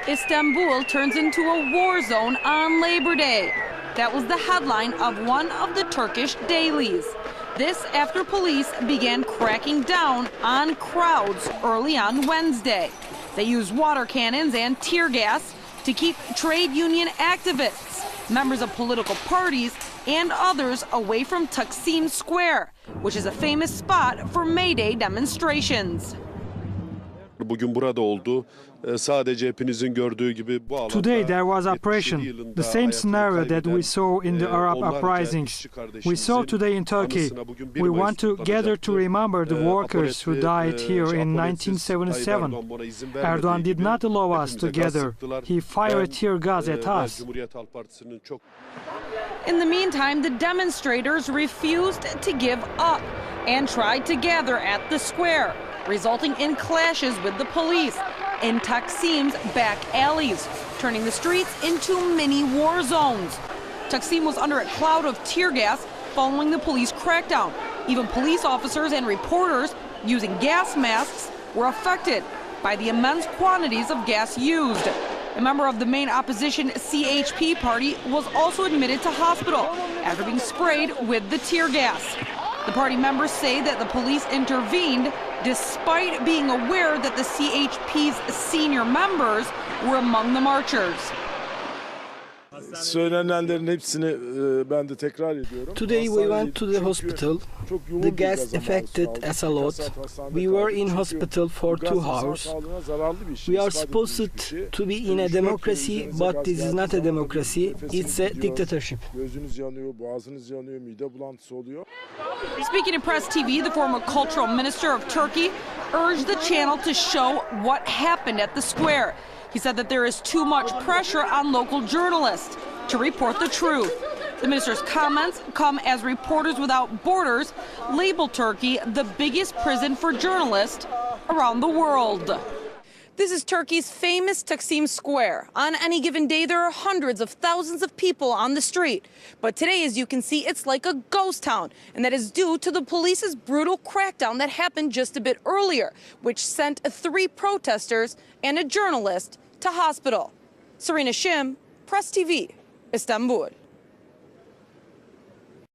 Istanbul turns into a war zone on Labor Day. That was the headline of one of the Turkish dailies. This after police began cracking down on crowds early on Wednesday. They used water cannons and tear gas to keep trade union activists, members of political parties, and others away from Taksim Square, which is a famous spot for May Day demonstrations. Bugün burada oldu. Sadece hepinizin gördüğü gibi bu alanda. Today there was oppression, the same scenario that we saw in the Arab uprisings. We saw today in Turkey. We want to gather to remember the workers who died here in 1977. Erdogan did not allow us to gather. He fired tear gas at us. In the meantime, the demonstrators refused to give up and tried to gather at the square, resulting in clashes with the police in Taksim's back alleys, turning the streets into mini war zones. Taksim was under a cloud of tear gas following the police crackdown. Even police officers and reporters using gas masks were affected by the immense quantities of gas used. A member of the main opposition CHP party was also admitted to hospital after being sprayed with the tear gas. The party members say that the police intervened despite being aware that the CHP's senior members were among the marchers. Today we went to the hospital. The gas affected us a lot. We were in hospital for 2 hours. We are supposed to be in a democracy, but this is not a democracy. It's a dictatorship. Speaking to Press TV, the former cultural minister of Turkey urged the channel to show what happened at the square. He said that there is too much pressure on local journalists to report the truth. The minister's comments come as Reporters Without Borders labeled Turkey the biggest prison for journalists around the world. This is Turkey's famous Taksim Square. On any given day, there are hundreds of thousands of people on the street. But today, as you can see, it's like a ghost town. And that is due to the police's brutal crackdown that happened just a bit earlier, which sent 3 protesters and a journalist to hospital. Serena Shim, Press TV, Istanbul.